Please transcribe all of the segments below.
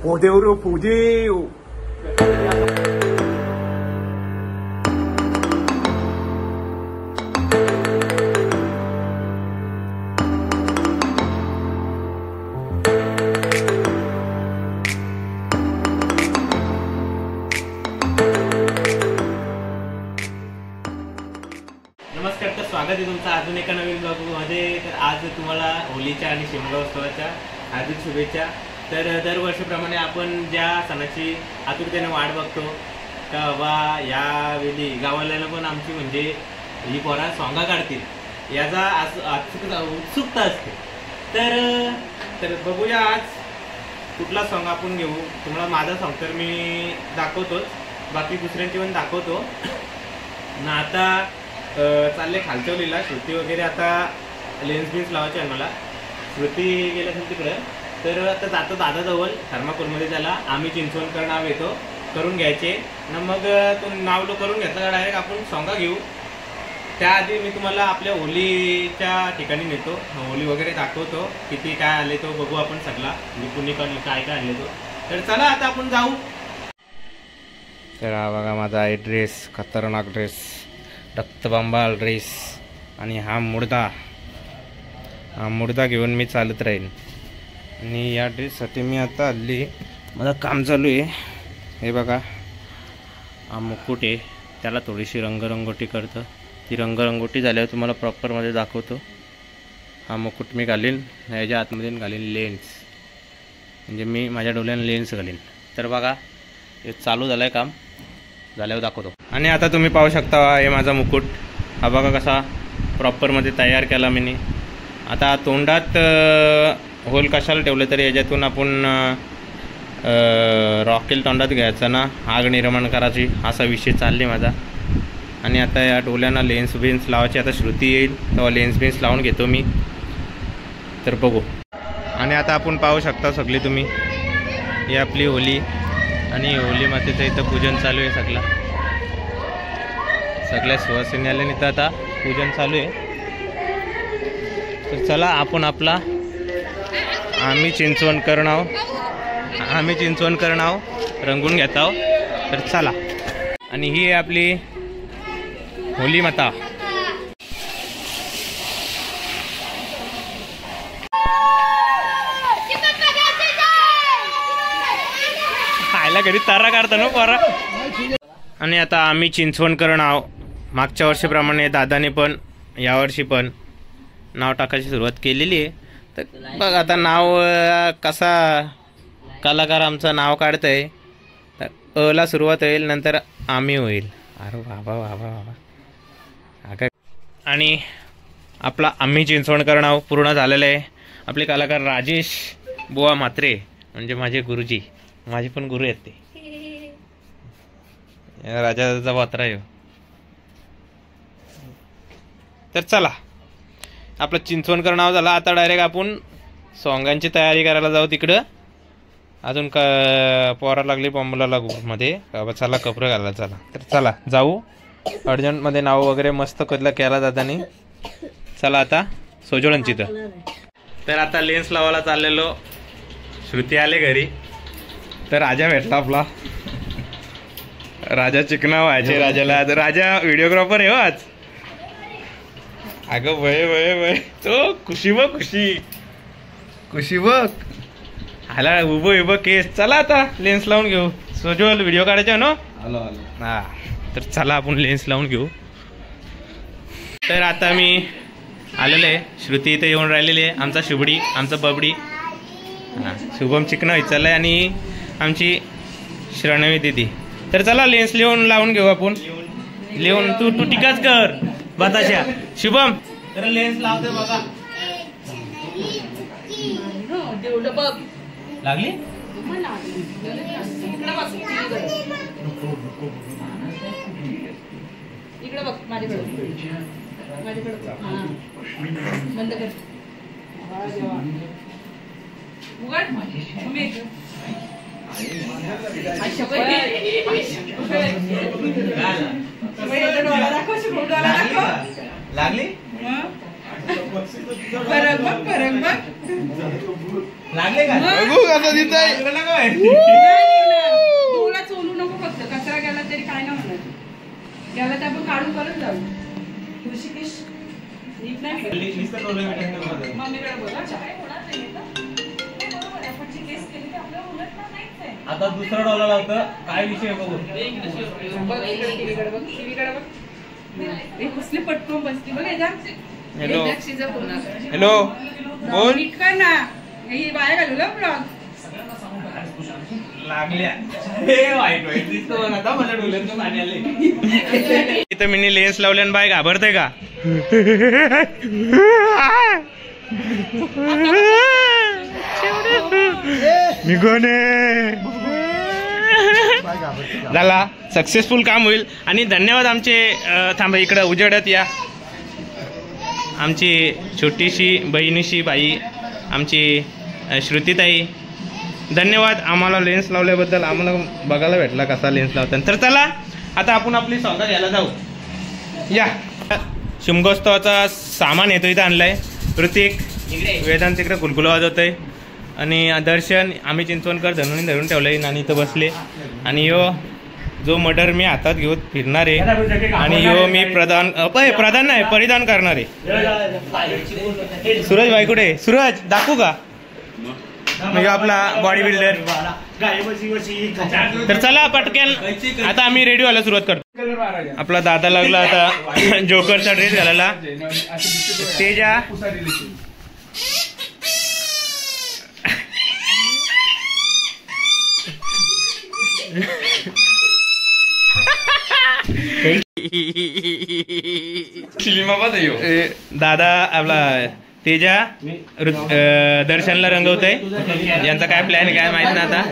보대우로 보대우. नमस्कार, तर स्वागत आहे तुमचं अजून एका नवीन ब्लॉगमध्ये। तर आज तुम्हाला होलीच्या आणि शिमगा उत्सवाच्या हार्दिक शुभेच्छा। तर दरवर्षीप्रमाणे आपण ज्या सणाची आतुरतेने वाट बघतो का बाबा यावेळी गावाला पण आमची म्हणजे ही पोरा सोंगा काढतील याचा उत्सुकता असते। तर बघूया आज कुठला सॉंग आपण घेऊ। तुम्हाला माझा सॉंग तर मी दाखवतोच, बाकी दुसऱ्यांची पण दाखवतो ना। आता चालले खालचवलीला श्रुती वगैरे, आता लेन्स बिन्स लावायचे आहे मला। श्रुती गेल्या असेल तिकडं, तर आता जातो दादाजवळ थर्माकोलमध्ये। त्याला आम्ही चिंचवणकर नाव येतो करून घ्यायचे ना, मग तो नाव लो करून घेतला डायरेक्ट आपण सोंगा घेऊ। त्याआधी मी तुम्हाला आपल्या होलीच्या ठिकाणी नेतो, होली वगैरे दाखवतो, किती काय आले तो बघू आपण सगळा, कुणी काय काय आणले तो। तर चला आता आपण जाऊ। तर हा बघा माझा आहे ड्रेस, खतरनाक ड्रेस, रक्तबंबाळ ड्रेस। आणि हा मुर्दा घेऊन मी चालत राहीन। आणि या ड्रेससाठी मी आता हल्ली माझं काम चालू आहे। हे बघा हा मुकुट आहे, त्याला थोडीशी रंगरंगोटी करतं। ती रंगरंगोटी झाल्यावर तुम्हाला प्रॉपरमध्ये दाखवतो। हा मुकुट मी घालीन, याच्या आतमध्ये घालीन लेन्स, म्हणजे मी माझ्या डोळ्यानं लेन्स घालीन। तर बघा हे चालू झालं आहे काम, झाल्यावर दाखवतो। आणि आता तुम्ही पाहू शकता हे माझा मुकुट, हा बघा कसा प्रॉपरमध्ये तयार केला मी। आता तोंडात होल कशाला ठेवलं तरी याच्यातून आपण रॉकेल तोंडात घ्यायचा ना, आग निर्माण करायची, असा विषय चालले माझा। आणि आता या डोळ्यांना लेन्स बिन्स लावायचे। आता श्रुती येईल तेव्हा लेन्स बिन्स लावून घेतो मी, तर बघू। आणि आता आपण पाहू शकता सगळी तुम्ही, ही आपली होली आणि होली मातेचं इथं पूजन चालू आहे। सगळ्या सुवासिनी आले इथं आता पूजन चालू आहे। तर चला आपण आपला आम्ही चिंचवणकर नाव रंगून घेत आहोत। तर चला। आणि ही आहे आपली होली माता। खायला घरी तारा काढता ना पोरा। आणि आता आम्ही चिंचवणकर नाव, मागच्या वर्षीप्रमाणे दादाने पण यावर्षी पण नाव टाकायची सुरुवात केलेली आहे। तर बघ आता नाव कसा कलाकार आमचं नाव काढत आहे, तर अला सुरुवात होईल, नंतर आम्ही होईल। अरे बाबा बाबा बाबा। आणि आपला आम्ही चिंचवणकर नाव पूर्ण झालेलं आहे। आपले कलाकार राजेश बुवा म्हात्रे, म्हणजे माझे गुरुजी, माझे पण गुरु आहेत ते, राजाचा वात्रा आहे। तर चला आपलं चिंचवणकर नाव झालं। आता डायरेक्ट आपण सॉंगांची तयारी करायला जाऊ तिकडं। अजून का पोरा लागली बॉम्बला लागू मध्ये, चला कपडे घालायला चला। तर चला जाऊ, अर्जंटमध्ये नाव वगैरे मस्त केला जातानी। चला आता सोजोळांची तर आता लेन्स लावायला चाललेलो, श्रुती आले घरी, तर राजा भेटला आपला। राजा चिकना व्हायचे राजाला, राजा व्हिडिओग्राफर आहे हो आज। अगं वय वय वय तो खुशी बघ, खुशी बघ, हाला उभं केस। चला आता लेन्स लावून घेऊ, सोजोल व्हिडिओ काढायचा ना। हा तर चला आपण लेन्स लावून घेऊ। तर आता मी आलेलं आहे. श्रुती इथे येऊन राहिलेली आहे. आमचा शुभडी, आमचा बबडी, हां शुभम चिकन विचारलाय आणि आमची श्रणवी दिदी. तर चला लेन्स लावून घेऊ आपण. लिहून तू टीकाच कर बताशा. शुभम तर लेन्स लावते बघा. लागली इकडे बघ माझ्याकडे बंद कर. लागली लागले का तुला चोलू नको फक्त. कचरा गेला तरी काय नाही होणार. गेला तर आपण काढून परत जाऊ. ऋषिकेश नीट नाही मम्मीकडे बोला. आता दुसरा डॉलर लावतं. काय विषय बघू. टीव्हीकडे बघ. टीव्हीकडे बघ. कसली पटकन बसली बघ. हॅलो हॅलो बोल. नीट कर ना. ही बाहेर घालू ना ब्लॉग. लागल्या वाईट वाईट दिसतो. आता मला डोळ्यांचं पाणी आले. इथं मी लेन्स लावले आणि बाय घाबरते का. मी कोण झाला. सक्सेसफुल काम होईल. आणि धन्यवाद आमचे. थांबा इकडे उजेडत या. आमची छोटीशी बहिणीशी बाई आमची श्रुतीताई, धन्यवाद आम्हाला लेन्स लावल्याबद्दल. आम्हाला बघायला भेटला कसा लेन्स लावतात. तर चला आता आपण आपली सौदा घ्यायला जाऊ या. शिमगोत्सवाचा सामान येतो इथं आणलाय. ऋतिक वेदांत तिकडे गुलगुला वाजवतोय आणि दर्शन आम्ही चिंचवणकर धरून ठेवलंय आणि इथं बसले. आणि यो जो मर्डर मी हातात घेऊन फिरणार आहे आणि यो मी प्रधान नाही परिधान करणार आहे. सूरज भाई कुठे. सूरज दाखवू का. म्हणजे आपला बॉडी बिल्डर. तर चला पटकन आता आम्ही रेडी व्हायला सुरुवात करतो. आपला दादा लागला आता जोकरचा ड्रेस घालायला. तेजा दादा आपला तेजा दर्शनला रंगवतय. यांचा काय प्लॅन काय माहित नाही. आता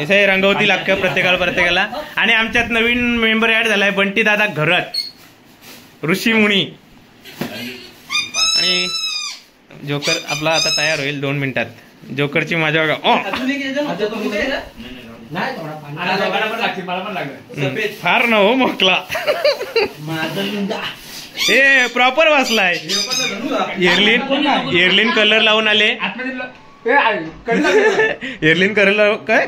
इथे रंगवती लागतं प्रत्येकाला. आणि आमच्यात नवीन मेंबर ऍड झालाय बंटी दादा घरात ऋषी मुनी. आणि जोकर आपला आता तयार होईल 2 मिनिटात. जोकरची माझ्या बघा. फार न हो मोकला. हे प्रॉपर बसलाय. एअरलिन कलर लावून आले. एअरलिन कलर काय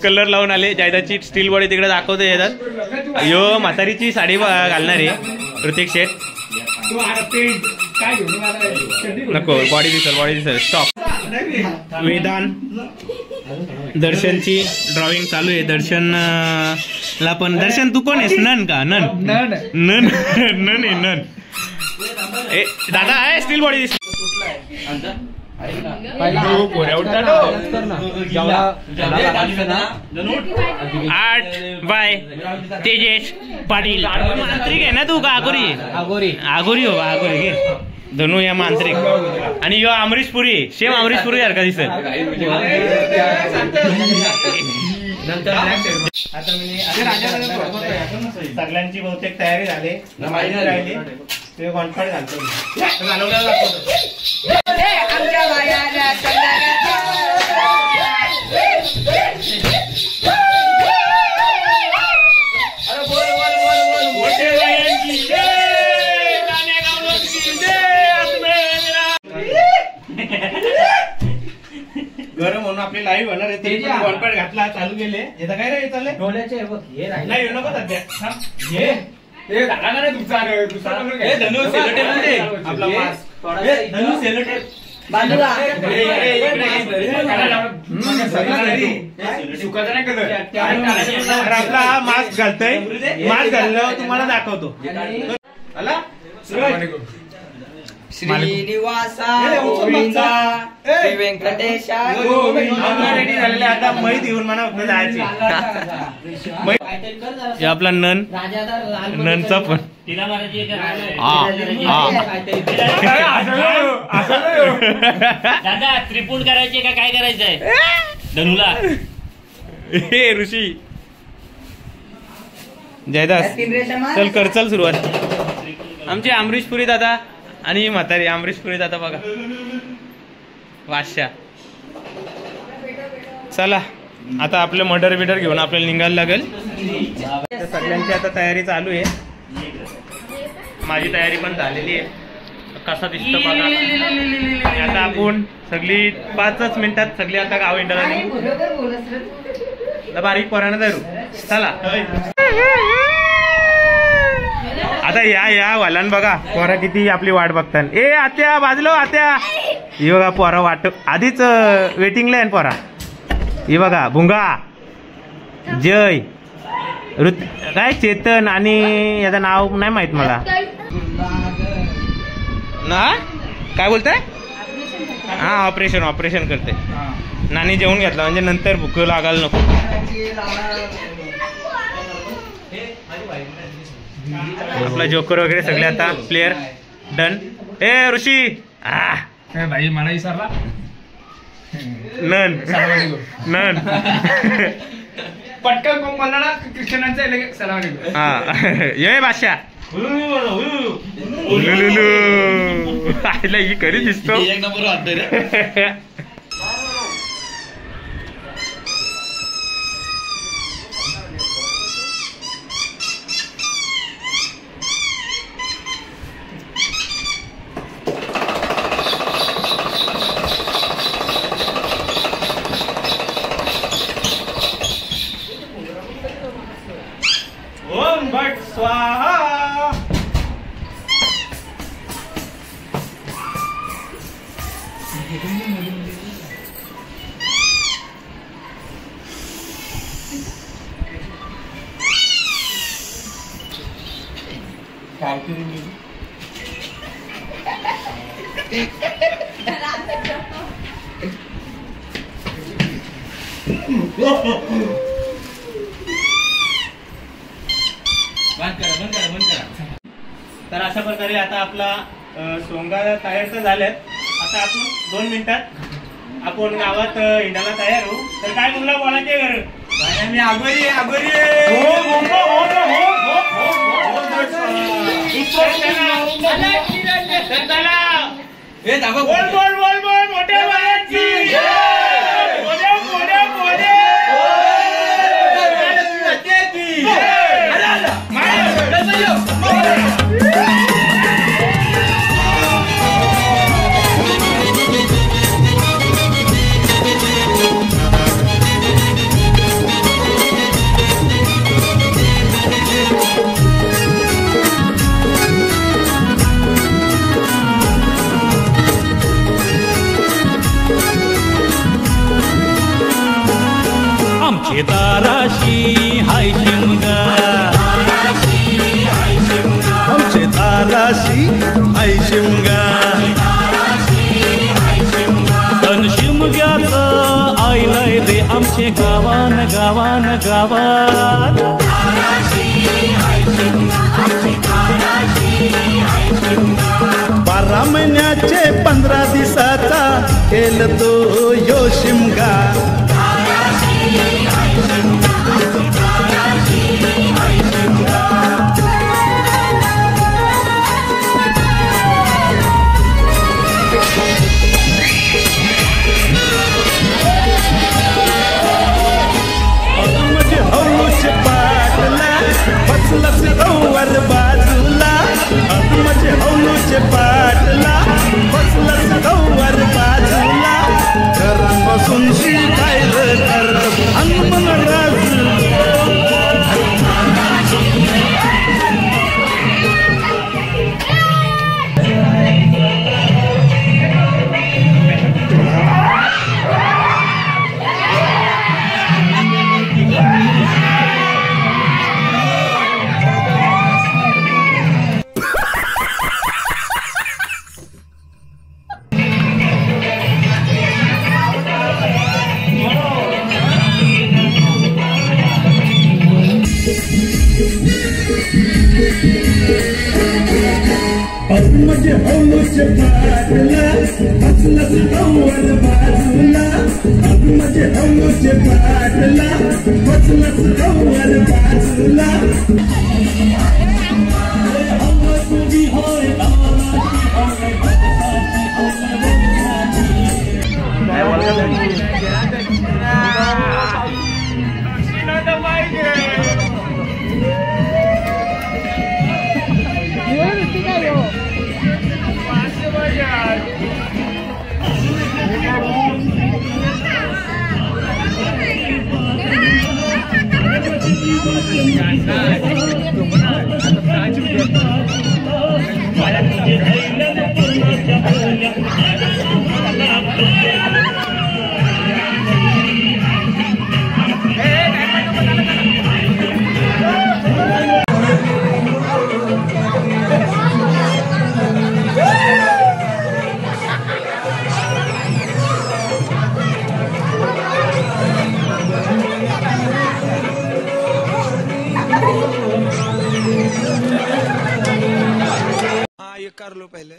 कलर लावून आले. जायदाची स्टील बॉडी तिकडे दाखवते येतात. यो म्हातारीची साडी घालणार आहे ऋतिक शेठ. नको बॉडी दिसल स्टॉप. वेदांत दर्शनची ड्रॉइंग चालू आहे. दर्शनला पण. दर्शन तू कोण आहेस. नन का. नन ए दादा आहे स्टील बॉडी दिसली. 8 बाय तेजेश पाटील. मांत्रिक आहे ना तू का. आगोरी हो आगोरी घे. धनु या मांत्रिक. आणि यो अमरीश पुरी. सेम अमरीश पुरी सारखा दिसत. सगळ्यांची बहुतेक तयारी झाली. राहिली ते कॉन्फर्ट घालतो. गरम म्हणून आपली लाईव्ह होणार आहे. ते कॉन्फर्ट घातला चालू केले. येतं काय रे चालले डोळ्याचे नाही नको सध्या. आपला मास्क घालतोय. मास्क घालल्यावर तुम्हाला दाखवतो. आला श्रीनिवासा गोविंदा श्री व्यंकटेशा रेडी झालेले आता मैद घेऊन म्हणा फक्त जायची. हे आपला ननचा पण दादा त्रिपुट करायचे का काय करायचंय धनुला. हे ऋषी जयदास चल कर चल सुरुवात. आमचे अमरीशपुरी दादा आणि म्हातारी अमरीशपुरी दादा बघा वाशा. चला आता आपलं मर्डर बिडर घेऊन आपल्याला निघायला लागेल. सगळ्यांची आता तयारी चालू आहे. माझी तयारी पण झालेली आहे. कसा दिसतो बघा. आता आपण सगळी 5च मिनिटात सगळी आता गाव इंडियाला निघू. बारीक पोरानं धरू. चला आता या वालन बघा पोरा किती आपली वाट बघतात. ए आत्या बाजलो आत्या. ही बघा पोरा वाट आधीच वेटिंगला आहे पोरा. ही बघा भुंगा जय काय चेतन आणि याचं नाव नाही माहित मला ना. काय बोलताय. हा ऑपरेशन करते. नानी जेवून घेतला म्हणजे नंतर भूक लागायला नको. आपला जोकर वगैरे सगळे आता प्लेयर डन. ए ऋषी भाई मला विसरला. नन पटकन कोंबला ना कृष्णांचा सलाम अलैकुम. हा ये बादशा आईला ही करी दिसतो. एक नंबर वाटतंय रे. ओम भट स्वाहा. तर अशा प्रकारे आता आपला सोंगा तयार तर झाल्यात. आता आपण 2 मिनिटात आपण गावात हिंडायला तयार होऊ. तर काय मुलं बोलायचे घर आम्ही आगोरी बोल मोठ्या बाळाची आमचे ताराशी हाय शिमगा. आमचे ताराशी हाय शिमगा. तन शिमग्याचं आईलय रे आमचे गावान गावान गावात. 12 महिन्याचे 15 दिवसाचा केल तो यो शिमगा. हौलूच पाटला बसलच रौवर बाजूला. म्हणजे हौलूच पाटला बसलच रौवर बाजूला. घरात बसून शिकाय म्हणजे हौलूचे पाटला बसलाच नव्वद बाजूला म्हणजे हौलूचे पाटला बसलाच नव्वद बाजूला ये कर लो पहले।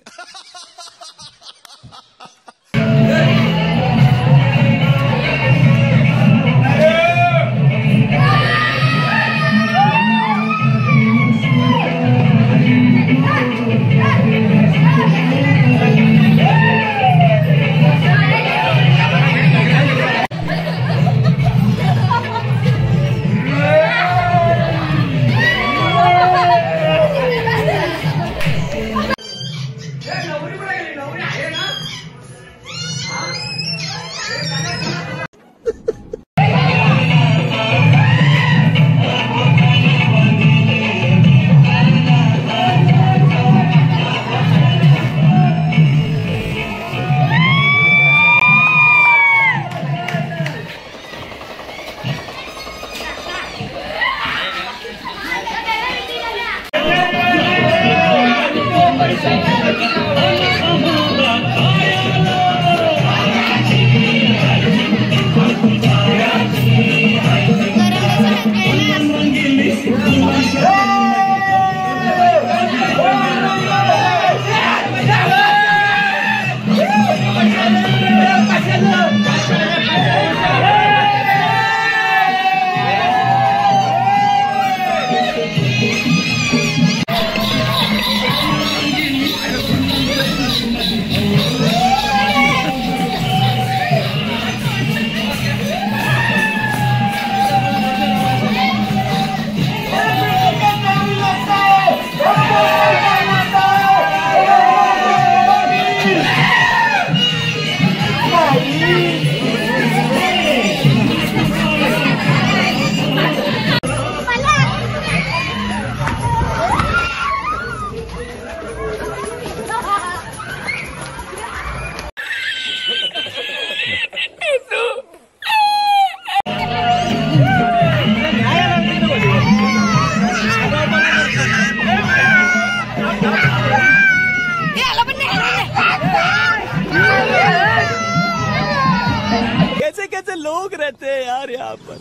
कैसे कैसे लोग रहते हैं यार यहाँ पर।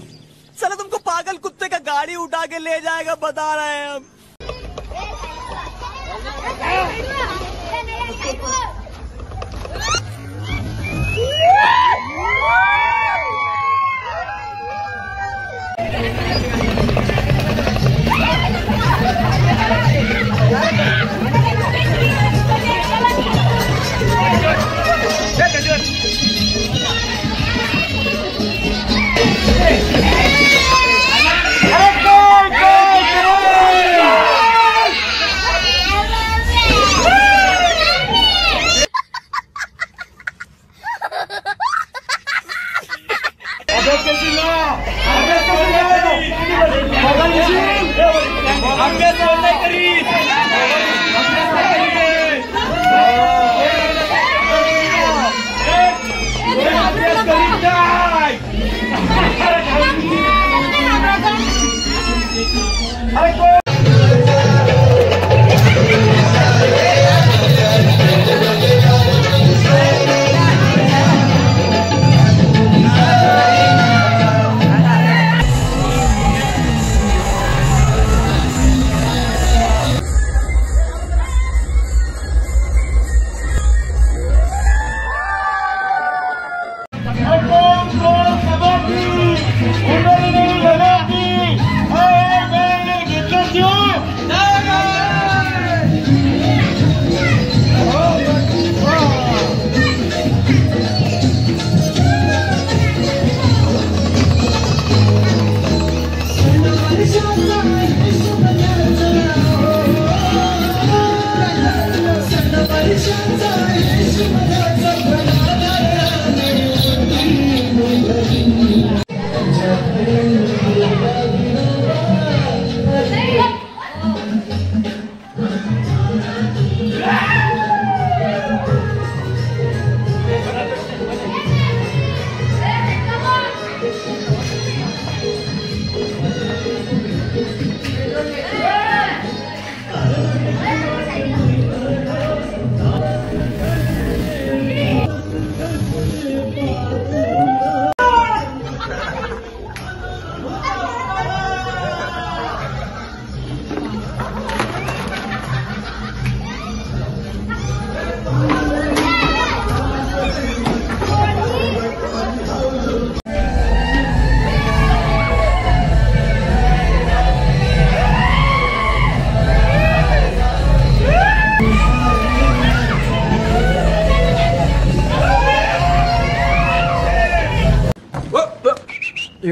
साला तुमको पागल कुत्ते का गाड़ी उठा के ले जाएगा, बता रहे हैं हम।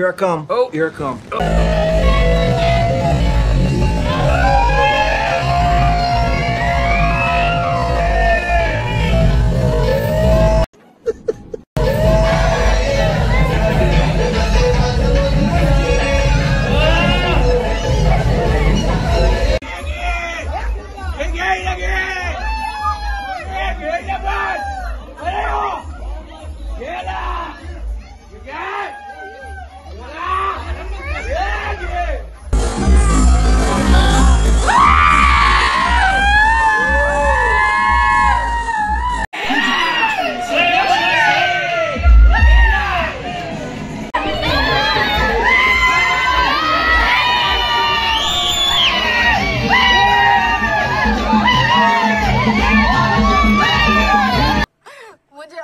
here I come. Oh, here I come.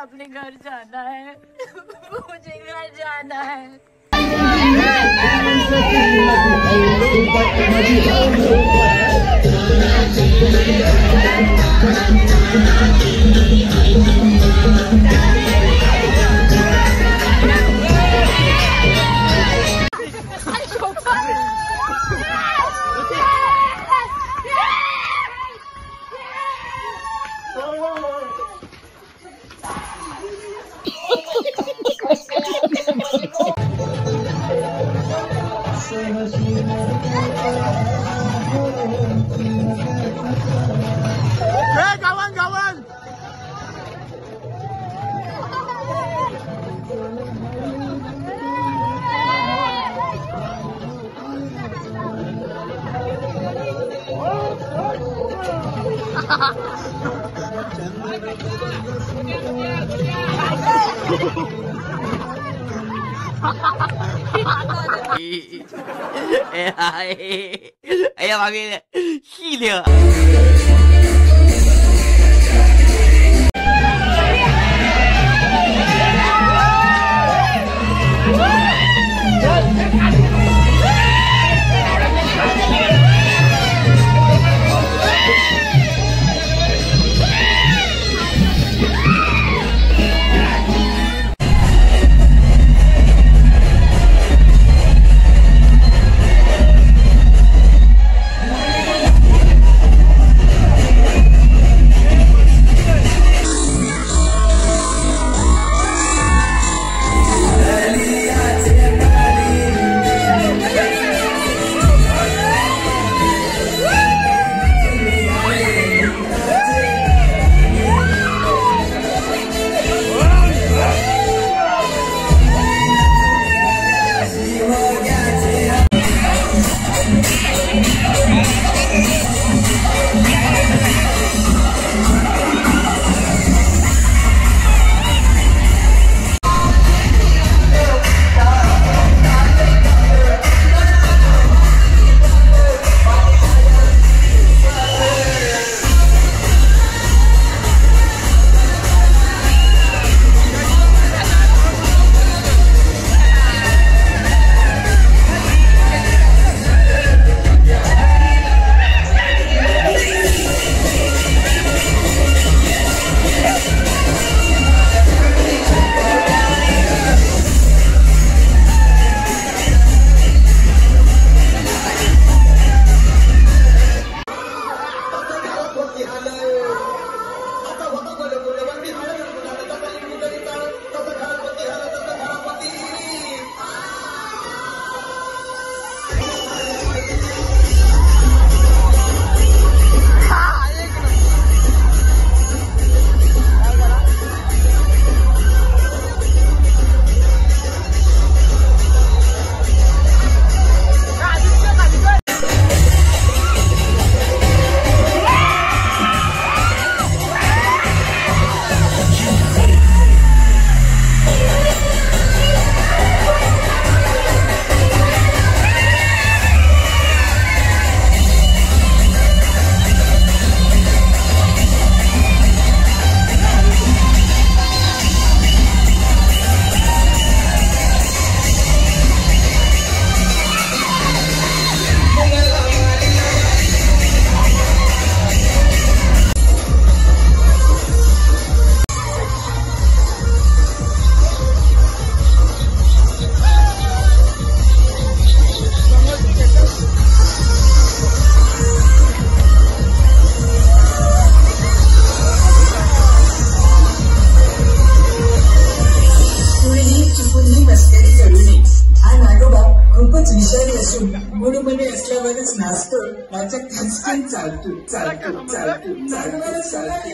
अपने घर जाना है मुझे घर जाना है। Ayan, magiging hilo. मास्टर माझ्या खचकन चालतो चालतो चालतो चालतो चालतो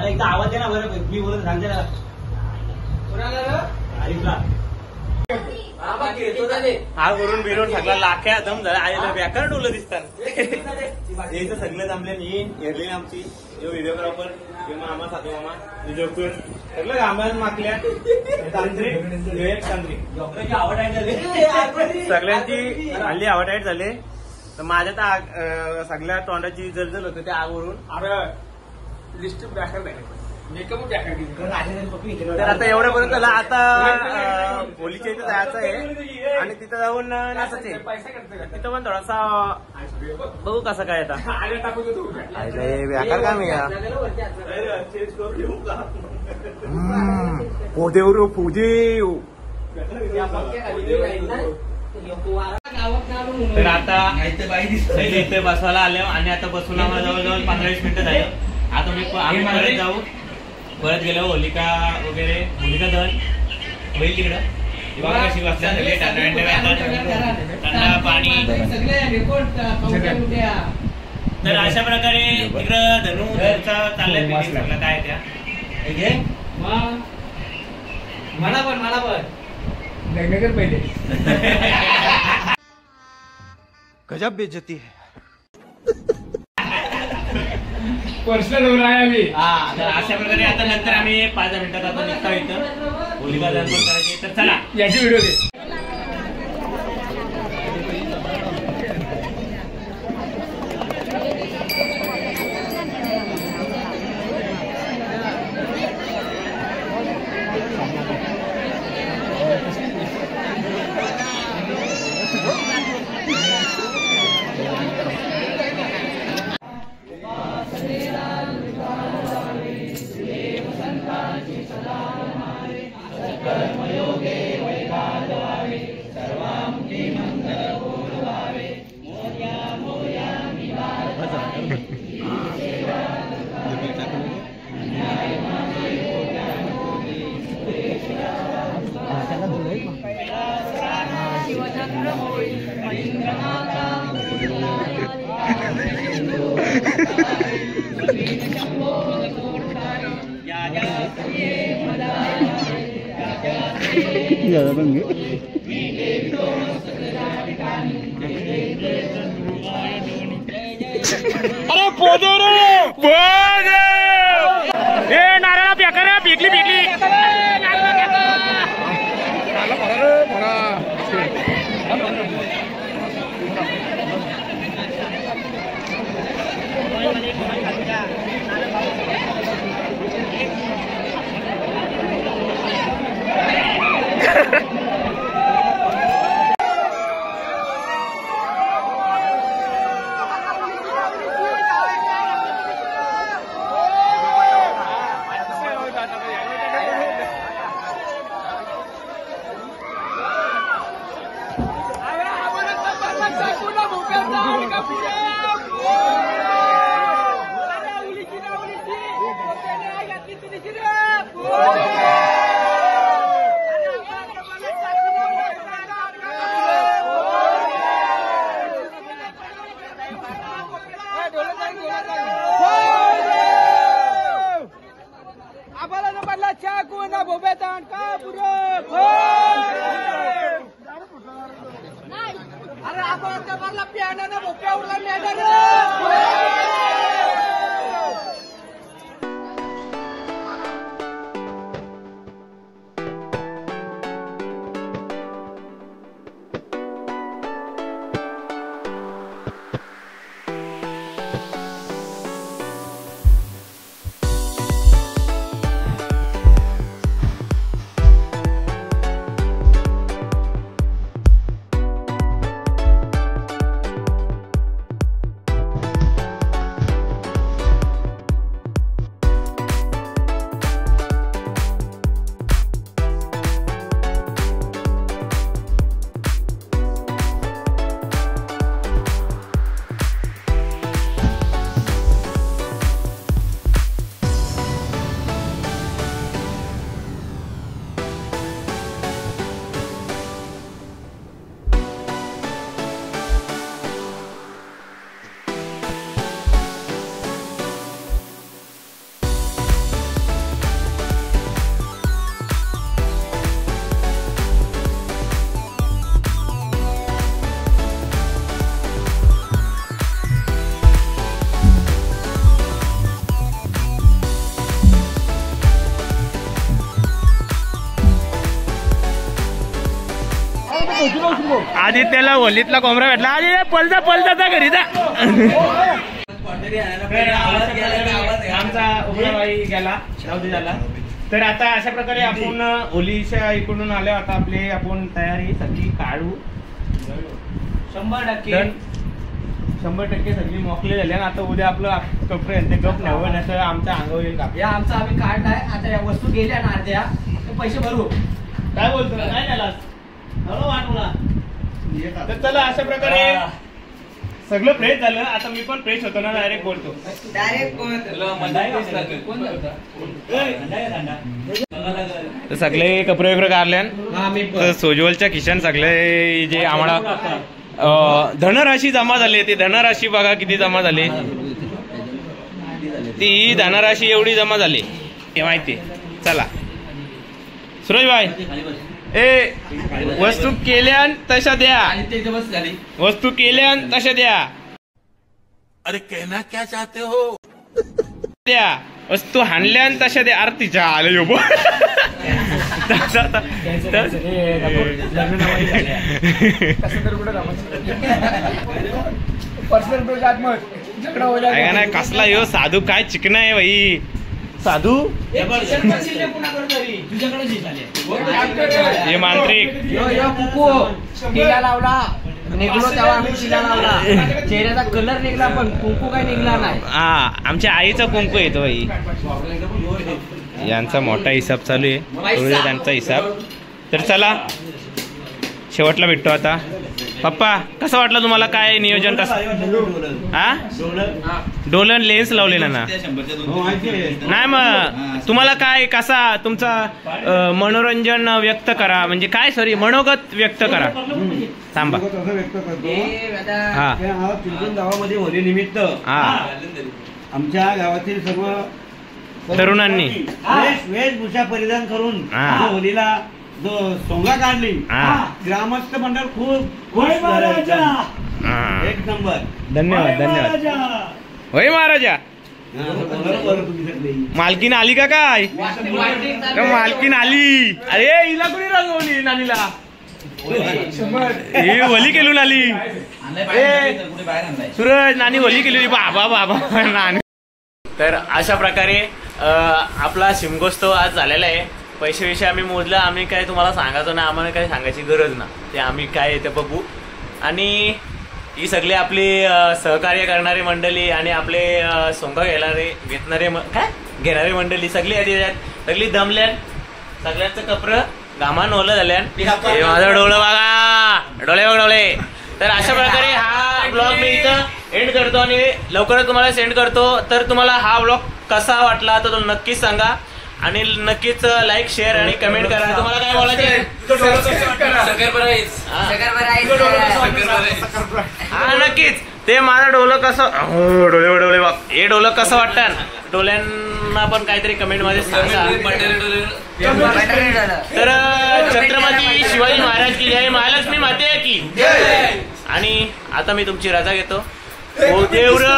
एकदा आवाज दे ना बरं मी बोलत सांगते ना हा वरून बिरून सगळा लाख्या दम झाला आलेला बेकार डोलं दिसतात यायचं सगळं जमले येईन हेरले आमची जो व्हिडिओग्राफर किंवा मामा साधू मामा जोकून सगळं कामात मागल्या तांत्रिक तांत्रिक आवड झाली सगळ्यांची हल्ली आवडाईट झाले तर माझ्या तर सगळ्या तोंडाची जलजल होते त्या आगवरून लिस्ट बॅकर मेकअप तर आता एवढ्यापर्यंत झालं आता होलीच्या इथे जायचं आहे आणि तिथं जाऊन नाचायचं आहे तिथं पण थोडासा बघू कसं काय आता व्याकार काम पोदेव पोदेव तर आता इथे बसवायला आले आणि आता बसून आम्हाला जवळजवळ 15-20 मिनिटं झाले आता आम्ही परत जाऊ परत गेलो होलिका वगैरे होलिका दहन होईल तिकडं बघा कशी बसल्या सगळे थंडा पाणी तर अशा प्रकारे तिकडं धनुचा चाललाय सगळं काय त्या मला पण लग्नकर पहिले गजब बेइज्जती है पर्सनल होऊन आहे आम्ही अशा प्रकारे आता नंतर आम्ही 5 मिनिटात आता निघता इथं होलिका दहन पण करायची तर चला याची व्हिडिओ घे अरे पोदो रे ए नारळा बेकार पिकली पिकली आदित्यला होलीतला कोंबडा भेटला. आधी पलता पलता घरी जा. आमचा उमराबाई गेला राहू झाला. तर आता अशा प्रकारे आपण होलीच्या इकडून आलो. आता आपली आपण तयारी सगळी काढू. 100% सगळी मोकळी झाली. आणि आता उद्या आपलं कपडे ते गप नव्वद असं आमच्या अंगावर येईल. या आमचा आम्ही काढलाय. आता या वस्तू गेल्या ना अर्ध्या पैसे भरू. काय बोलतो काय त्याला वाटला. तर चला अशा प्रकारे सगळं फ्रेश झालं. आता मी पण फ्रेश होतो ना. डायरेक्ट बोलतो. सगळे कपडे वगैरे काढले. सोजवलच्या खिशान सगळे जे आम्हाला धनराशी जमा झाली. ती धनराशी बघा किती जमा झाली. ती धनराशी एवढी जमा झाली हे माहिती. चला सुरेश भाई वस्तू केल्या तशा द्या. वस्तू केल्या तशा द्या. अरे कहना क्या चाहते हो. द्या वस्तू हाणल्या तशा द्या. आरतीच्या आले यो नाही कसला यो साधू काय चिकना आहे भाई. साधू हे मांत्रिक टिला लावला निघलो तेव्हा आम्ही टिला लावला. चेहऱ्याचा कलर निघला पण कुंकू काय निघला नाही. हा आमच्या आईचा कुंकू येतो भाई. यांचा मोठा हिसाब चालू आहे. त्यांचा हिसाब. तर चला शेवटला भेटतो आता. पप्पा कसं वाटलं तुम्हाला. काय नियोजन कसं. हा डोलन लेन्स लावलेला ना. नाही मग तुम्हाला काय कसा तुमचा मनोरंजन व्यक्त करा. म्हणजे काय सॉरी मनोगत व्यक्त करा. थांबा. हा गावामध्ये होली निमित्त हा आमच्या गावातील सर्व तरुणांनी वेशभूषा परिधान करून होलीला जो सोंगा काढली. ग्रामस्थ मंडळ खूप खुश एक नंबर. धन्यवाद धन्यवाद. होय महाराजा. मालकीन आली का काय. मालकीन आली. अरे हिला कोणी रंगवली नानीला. हे होली केलून आली. सूरज नानी होली केली. बाबा बाबा नानी. तर अशा प्रकारे आपला शिमगोत्सव आज झालेला आहे. पैसे आम्ही मोजलं. आम्ही काय तुम्हाला सांगायचो ना. आम्हाला काही सांगायची गरज ना. ते आम्ही काय ते बघू. आणि ही सगळी आपली सहकार्य करणारी मंडळी आणि आपले सोंगा घेणारे मंडळी सगळी सगळी दमल्यान. सगळ्यांचं कपडं घामान ओलं झाल्यान. माझं डोळं बघा. डोळे बघ डोळे. तर अशा प्रकारे हा ब्लॉग मी इथं एंड करतो आणि लवकरच तुम्हाला सेंड करतो. तर तुम्हाला हा ब्लॉग कसा वाटला तर तो नक्कीच सांगा. आणि नक्कीच लाईक शेअर आणि कमेंट करा. तुम्हाला काय बोलायचं. हा नक्कीच. ते माझं डोलं कसं डोळे बघ. हे डोलं कसं वाटतं. डोल्यांना पण काहीतरी कमेंट मध्ये सांगा. तर छत्रपती शिवाजी महाराज की जय. महालक्ष्मी माते की. आणि आता मी तुमची रजा घेतो. ओ देवरा.